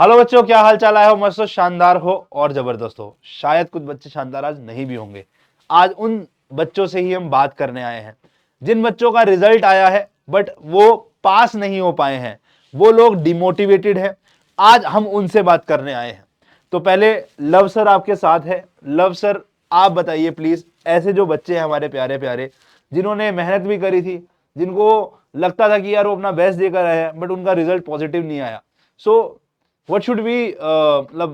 Hello बच्चों, क्या हाल चाल है? मस्त हो, शानदार हो और जबरदस्त हो। शायद कुछ बच्चे शानदार आज नहीं भी होंगे। आज उन बच्चों से ही हम बात करने आए हैं जिन बच्चों का रिजल्ट आया है बट वो पास नहीं हो पाए हैं। वो लोग डिमोटिवेटेड है। आज हम उनसे बात करने आए हैं। तो पहले लव सर आपके साथ है। लव सर, आप बताइए प्लीज, ऐसे जो बच्चे हैं हमारे प्यारे प्यारे, जिन्होंने मेहनत भी करी थी, जिनको लगता था कि यार वो अपना बेस्ट देकर आए हैं बट उनका रिजल्ट पॉजिटिव नहीं आया, सो what should we मतलब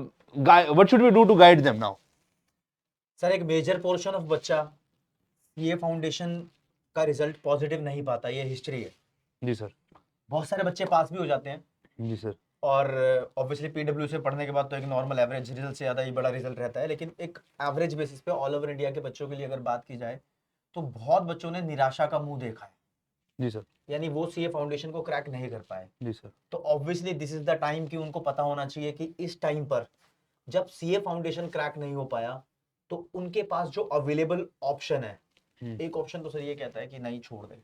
what should we do to guide them now? Sir एक मेजर पोर्शन ऑफ बच्चा ये फाउंडेशन का रिजल्ट पॉजिटिव नहीं पाता, ये हिस्ट्री है। जी सर। बहुत सारे बच्चे पास भी हो जाते हैं जी सर। और ऑब्वियसली पीडब्ल्यू से पढ़ने के बाद तो एक नॉर्मल एवरेज रिजल्ट से ज़्यादा ही बड़ा रिजल्ट रहता है, लेकिन एक एवरेज बेसिस पे ऑल ओवर इंडिया के बच्चों के लिए अगर बात की जाए तो बहुत बच्चों ने निराशा का मुंह देखा है। जी सर। यानी वो सीए फाउंडेशन को क्रैक नहीं कर पाए। जी सर। तो obviously this is the time कि उनको पता होना चाहिए कि इस टाइम पर जब सीए फाउंडेशन क्रैक नहीं हो पाया तो उनके पास जो अवेलेबल ऑप्शन है, एक ऑप्शन तो सर ये कहता है कि नहीं छोड़ दे,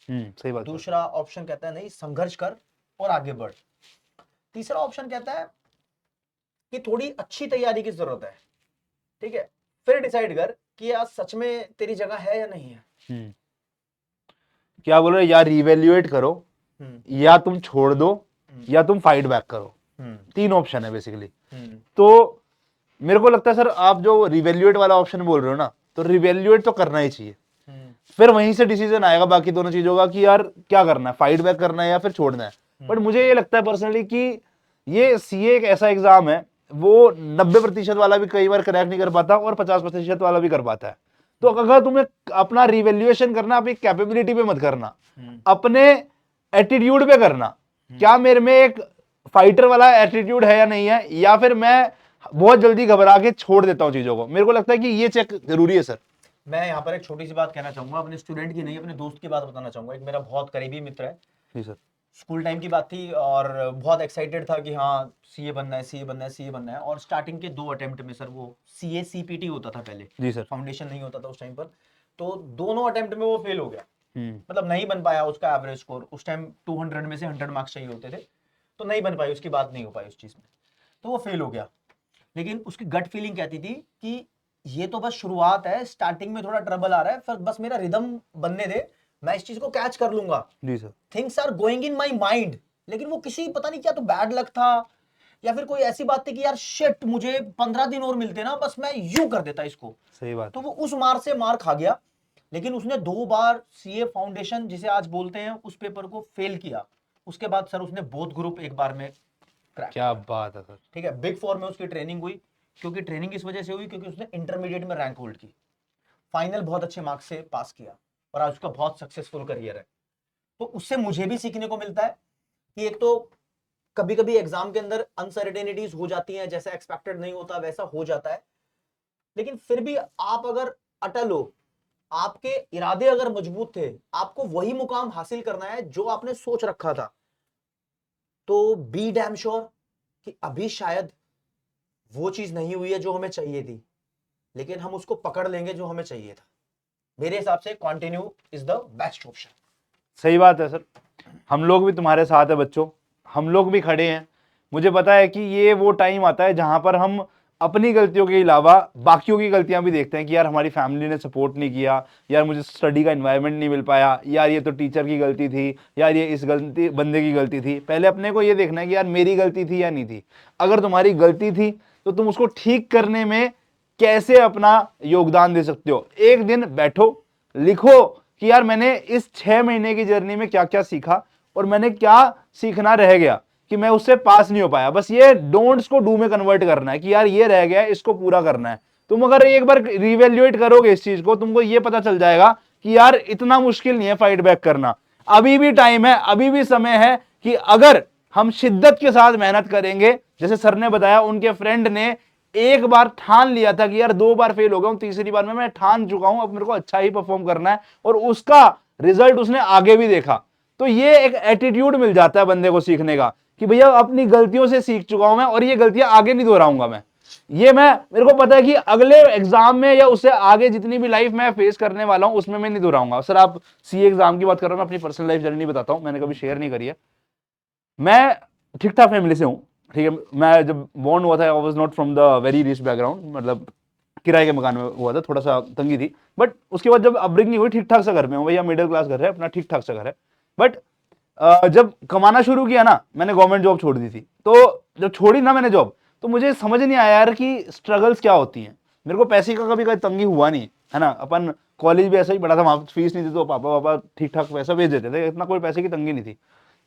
सही बात। दूसरा ऑप्शन कहता है नहीं संघर्ष कर और आगे बढ़, तीसरा ऑप्शन कहता है कि थोड़ी अच्छी तैयारी की जरूरत है। ठीक है, फिर डिसाइड कर कि यार सच में तेरी जगह है या नहीं है। क्या बोल रहे? या रिवैल्यूएट करो, या तुम छोड़ दो, या तुम फाइट बैक करो। तीन ऑप्शन है बेसिकली। तो मेरे को लगता है सर, आप जो रिवैल्यूएट वाला ऑप्शन बोल रहे हो ना, तो रिवैल्यूएट तो करना ही चाहिए। फिर वहीं से डिसीजन आएगा बाकी दोनों चीजों का कि यार क्या करना है, फाइट बैक करना है या फिर छोड़ना है। बट मुझे ये लगता है पर्सनली कि ये सीए एक ऐसा एग्जाम है, वो 90% वाला भी कई बार क्रैक नहीं कर पाता और 50% वाला भी कर पाता है। तो अगर तुम्हें अपना रिवैल्यूएशन करना, अपनी कैपेबिलिटी पे मत करना, अपने एटीट्यूड पे करना। क्या मेरे में एक फाइटर वाला एटीट्यूड है या नहीं है, या फिर मैं बहुत जल्दी घबरा के छोड़ देता हूं चीजों को। मेरे को लगता है कि ये चेक जरूरी है सर। मैं यहाँ पर एक छोटी सी बात कहना चाहूंगा, अपने स्टूडेंट की नहीं अपने दोस्त की बात बताना चाहूंगा। एक मेरा बहुत करीबी मित्र है। जी सर। स्कूल टाइम की बात थी और बहुत एक्साइटेड था कि हाँ सीए बनना है, सीए बनना है, सीए बनना है। और स्टार्टिंग के 2 अटेम्प्ट में सर, वो सीए सीपीटी होता था पहले, जी सर। फाउंडेशन नहीं होता था उस टाइम पर। तो दोनों अटेम्प्ट में वो फेल हो गया। मतलब नहीं बन पाया। उसका एवरेज स्कोर उस टाइम 200 में से 100 मार्क्स चाहिए होते थे, तो नहीं बन पाई, उसकी बात नहीं हो पाई उस चीज में, तो वो फेल हो गया। लेकिन उसकी गट फीलिंग कहती थी कि ये तो बस शुरुआत है, स्टार्टिंग में थोड़ा ट्रबल आ रहा है, फिर बस मेरा रिदम बनने दे, मैं इस चीज को कैच कर लूंगा। जी sir. Things are going in my mind. लेकिन वो किसी पता नहीं क्या तो बैड लक था, या फिर कोई ऐसी बात थी कि यार शिट, मुझे 15 दिन और मिलते ना, बस मैं यूं कर देता इसको। सही बात। तो वो उस मार से मार खा गया। लेकिन उसने 2 बार सीए फाउंडेशन जिसे आज बोलते हैं उस पेपर को फेल किया। उसके बाद सर उसने बोथ ग्रुप एक बार में क्रैक। क्या बात है सर। ठीक है, बिग 4 में उसकी ट्रेनिंग हुई। क्योंकि ट्रेनिंग इस वजह से हुई क्योंकि उसने इंटरमीडिएट में रैंक होल्ड की, फाइनल बहुत अच्छे मार्क्स से पास किया, और आज उसका बहुत सक्सेसफुल करियर है। तो उससे मुझे भी सीखने को मिलता है कि एक तो कभी कभी एग्जाम के अंदर अनसर्टेनिटीज हो जाती हैं, जैसा एक्सपेक्टेड नहीं होता वैसा हो जाता है। लेकिन फिर भी आप अगर अटल हो, आपके इरादे अगर मजबूत थे, आपको वही मुकाम हासिल करना है जो आपने सोच रखा था, तो बी डैम श्योर कि अभी शायद वो चीज नहीं हुई है जो हमें चाहिए थी, लेकिन हम उसको पकड़ लेंगे जो हमें चाहिए था। मेरे हिसाब से continue is the best option. सही बात है सर। हम लोग भी तुम्हारे साथ है बच्चों, हम लोग भी खड़े हैं। मुझे पता है कि ये वो टाइम आता है जहां पर हम अपनी गलतियों के अलावा बाकियों की गलतियां भी देखते हैं कि यार हमारी फैमिली ने सपोर्ट नहीं किया, यार मुझे स्टडी का एनवायरनमेंट नहीं मिल पाया, यार ये तो टीचर की गलती थी, यार ये इस गलती बंदे की गलती थी। पहले अपने को ये देखना है कि यार मेरी गलती थी या नहीं थी। अगर तुम्हारी गलती थी तो तुम उसको ठीक करने में कैसे अपना योगदान दे सकते हो। एक दिन बैठो, लिखो कि यार मैंने इस 6 महीने की जर्नी में क्या क्या सीखा और मैंने क्या सीखना रह गया कि मैं उससे पास नहीं हो पाया। बस ये डोंट्स को डू में कन्वर्ट करना है कि यार ये रह गया, इसको पूरा करना है। तुम अगर एक बार रिवैल्यूएट करोगे इस चीज को, तुमको ये पता चल जाएगा कि यार इतना मुश्किल नहीं है फाइट बैक करना। अभी भी टाइम है, अभी भी समय है कि अगर हम शिद्दत के साथ मेहनत करेंगे। जैसे सर ने बताया, उनके फ्रेंड ने एक बार ठान लिया था कि यार 2 बार फेल हो गया हूं, तीसरी बार में मैं ठान चुका हूं, अब मेरे को अच्छा ही परफॉर्म करना है, और उसका रिजल्ट उसने आगे भी देखा। तो ये एक एटीट्यूड मिल जाता है बंदे को सीखने का कि भैया अपनी गलतियों से सीख चुका हूं मैं और ये गलतियां आगे नहीं दोहराऊंगा मैं। ये मैं, मेरे को पता है कि अगले एग्जाम में या उससे आगे जितनी भी लाइफ मैं फेस करने वाला हूं उसमें मैं नहीं दोहराऊंगा। सर आप सीए एग्जाम की बात कर रहे हो, मैं अपनी पर्सनल लाइफ जर्नी बताता हूं, मैंने कभी शेयर नहीं करी है। मैं ठीक ठाक फैमिली से हूं, ठीक है, मैं जब बॉर्न हुआ था I was not from the very rich background, मतलब किराए के मकान में हुआ था, थोड़ा सा तंगी थी, बट उसके बाद जब अपब्रिंगिंग हुई ठीक ठाक सा घर में हूँ भैया, मिडिल क्लास घर है अपना, ठीक ठाक सा घर है। बट जब कमाना शुरू किया ना, मैंने गवर्नमेंट जॉब छोड़ दी थी, तो जब छोड़ी ना मैंने जॉब, तो मुझे समझ नहीं आया यार कि स्ट्रगल्स क्या होती हैं। मेरे को पैसे का कभी तंगी हुआ नहीं है ना, अपन कॉलेज भी ऐसा ही पढ़ा था, वहाँ फीस नहीं थी तो पापा पापा ठीक ठाक पैसा भेज देते थे, इतना कोई पैसे की तंगी नहीं थी।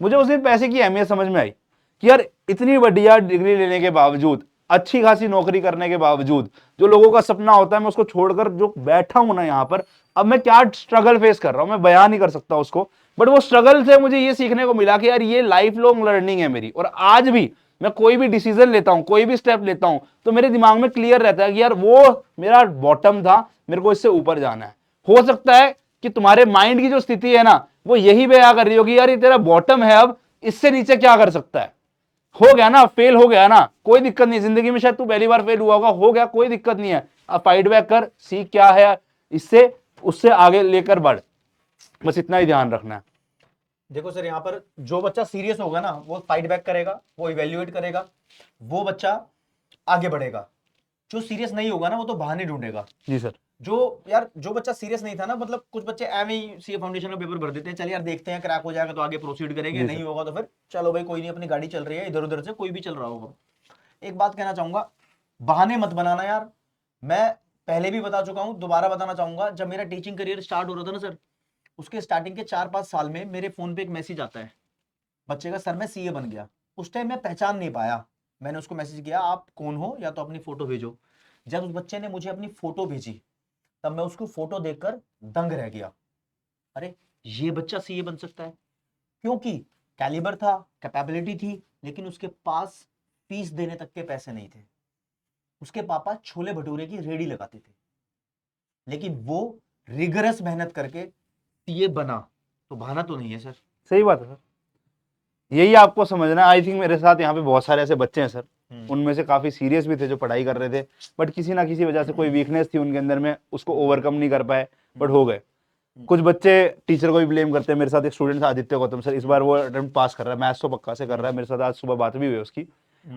मुझे उस दिन पैसे की अहमियत समझ में आई कि यार इतनी बढ़िया डिग्री लेने के बावजूद, अच्छी खासी नौकरी करने के बावजूद, जो लोगों का सपना होता है मैं उसको छोड़कर जो बैठा हूं ना यहाँ पर, अब मैं क्या स्ट्रगल फेस कर रहा हूं मैं बयान नहीं कर सकता उसको। बट वो स्ट्रगल से मुझे ये सीखने को मिला कि यार ये लाइफ लॉन्ग लर्निंग है मेरी, और आज भी मैं कोई भी डिसीजन लेता हूं, कोई भी स्टेप लेता हूं, तो मेरे दिमाग में क्लियर रहता है कि यार वो मेरा बॉटम था, मेरे को इससे ऊपर जाना है। हो सकता है कि तुम्हारे माइंड की जो स्थिति है ना, वो यही बयां कर रही होगी यार ये तेरा बॉटम है, अब इससे नीचे क्या कर सकता है। हो गया ना, फेल हो गया ना, कोई दिक्कत नहीं, जिंदगी में शायद तू पहली बार फेल हुआ होगा, हो गया कोई दिक्कत नहीं है, अब फाइट बैक कर, सीख क्या है इससे, उससे आगे लेकर बढ़, बस इतना ही ध्यान रखना है। देखो सर, यहाँ पर जो बच्चा सीरियस होगा ना वो फाइट बैक करेगा, वो इवेल्युएट करेगा, वो बच्चा आगे बढ़ेगा। जो सीरियस नहीं होगा ना वो तो बहाने ढूंढेगा। जी सर। जो बच्चा सीरियस नहीं था ना, मतलब कुछ बच्चे एवं ही सीए फाउंडेशन का पेपर भर देते हैं, चल यार देखते हैं क्रैक हो जाएगा तो आगे प्रोसीड करेंगे, जी नहीं सर। होगा तो फिर चलो भाई कोई नहीं, अपनी गाड़ी चल रही है, इधर उधर से कोई भी चल रहा होगा। एक बात कहना चाहूंगा, बहाने मत बनाना यार। मैं पहले भी बता चुका हूं, दोबारा बताना चाहूंगा, जब मेरा टीचिंग करियर स्टार्ट हो रहा था ना सर, उसके स्टार्टिंग के 4-5 साल में मेरे फोन पे एक मैसेज आता है बच्चे का, सर मैं सीए बन गया। उस टाइम मैं पहचान नहीं पाया, मैंने उसको मैसेज किया आप कौन हो, या तो अपनी फोटो भेजो। जब उस बच्चे ने मुझे अपनी फोटो भेजी, तब मैं उसको फोटो देखकर दंग रह गया। अरे ये बच्चा सीए बन सकता है, क्योंकि कैलिबर था, कैपेबिलिटी थी, लेकिन उसके पास फीस देने तक के पैसे नहीं थे। उसके पापा छोले भटूरे की रेडी लगाते थे, लेकिन वो रिगरस मेहनत करके सीए बना। तो बहाना तो नहीं है सर। सही बात है सर, यही आपको समझना। आई थिंक मेरे साथ यहाँ पे बहुत सारे ऐसे बच्चे हैं सर, उनमें से काफी सीरियस भी थे जो पढ़ाई कर रहे थे, बट किसी ना किसी वजह से कोई वीकनेस थी उनके अंदर में, उसको ओवरकम नहीं कर पाए, बट हो गए। कुछ बच्चे टीचर को भी ब्लेम करते हैं। मेरे साथ एक स्टूडेंट था आदित्य गौतम सर, इस बार वो अटेम्प्ट पास कर रहा है, मैथ्स तो पक्का से कर रहा है, मेरे साथ आज सुबह बात भी हुई उसकी,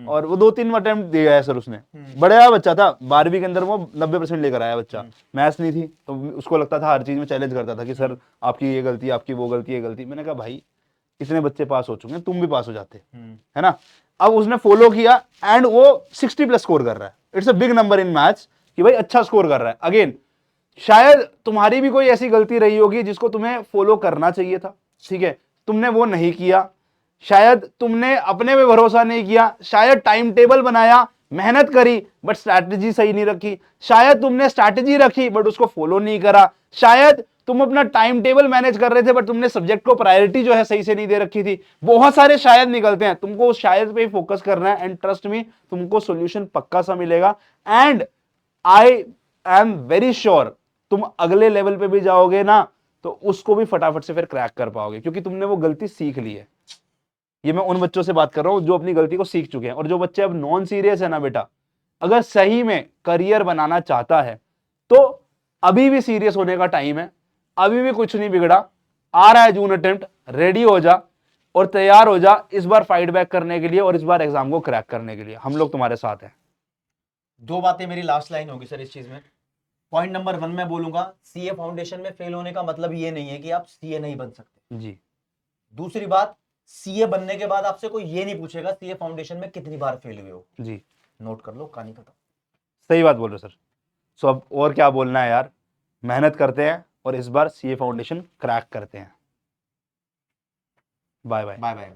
और वो 2-3 अटेम्प्ट दिया है सर उसने। बड़ा बच्चा था, 12वीं के अंदर वो 90% लेकर आया बच्चा। मैथ्स नहीं थी तो उसको लगता था, हर चीज में चैलेंज करता था कि सर आपकी ये गलती, आपकी वो गलती, ये गलती। मैंने कहा भाई इतने बच्चे पास हो चुके हैं, तुम भी पास हो जाते, है ना। अब उसने फॉलो किया एंड वो 60+ स्कोर कर रहा है। It's a big number in maths कि भाई अच्छा स्कोर कर रहा है। अगेन शायद तुम्हारी भी कोई ऐसी गलती रही होगी जिसको तुम्हें फॉलो करना चाहिए था, ठीक है, तुमने वो नहीं किया। शायद तुमने अपने पे भरोसा नहीं किया, शायद टाइम टेबल बनाया, मेहनत करी, बट स्ट्रैटेजी सही नहीं रखी। शायद तुमने स्ट्रैटेजी रखी बट उसको फॉलो नहीं करा। शायद तुम अपना टाइम टेबल मैनेज कर रहे थे बट तुमने सब्जेक्ट को प्रायोरिटी जो है सही से नहीं दे रखी थी। बहुत सारे शायद निकलते हैं, तुमको उस शायद पे ही फोकस करना है, एंड ट्रस्ट मी तुमको सोल्यूशन पक्का सा मिलेगा। And I am very sure तुम अगले लेवल पे भी जाओगे ना तो उसको भी फटाफट से फिर क्रैक कर पाओगे, क्योंकि तुमने वो गलती सीख ली है। ये मैं उन बच्चों से बात कर रहा हूं जो अपनी गलती को सीख चुके हैं। और जो बच्चे अब नॉन सीरियस है ना बेटा, अगर सही में करियर बनाना चाहता है तो अभी भी सीरियस होने का टाइम है, अभी भी कुछ नहीं बिगड़ा। आ रहा है जून अटेम्प्ट, रेडी हो जा और तैयार हो जा इस बार फाइट बैक करने के लिए और इस बार एग्जाम को क्रैक करने के लिए। हम लोग तुम्हारे साथ हैं। 2 बातें मेरी लास्ट लाइन होगी सर इस चीज में। पॉइंट नंबर 1 मैं बोलूंगा, सीए फाउंडेशन में फेल होने का मतलब ये नहीं है कि आप सीए नहीं बन सकते। जी। दूसरी बात, सीए बनने के बाद आपसे कोई ये नहीं पूछेगा सीए फाउंडेशन में कितनी बार फेल हुए हो। जी। नोट कर लो, कहानी खत्म। सही बात बोल रहे हो सर। सो अब और क्या बोलना है यार, मेहनत करते हैं और इस बार सीए फाउंडेशन क्रैक करते हैं। Bye bye. Bye bye.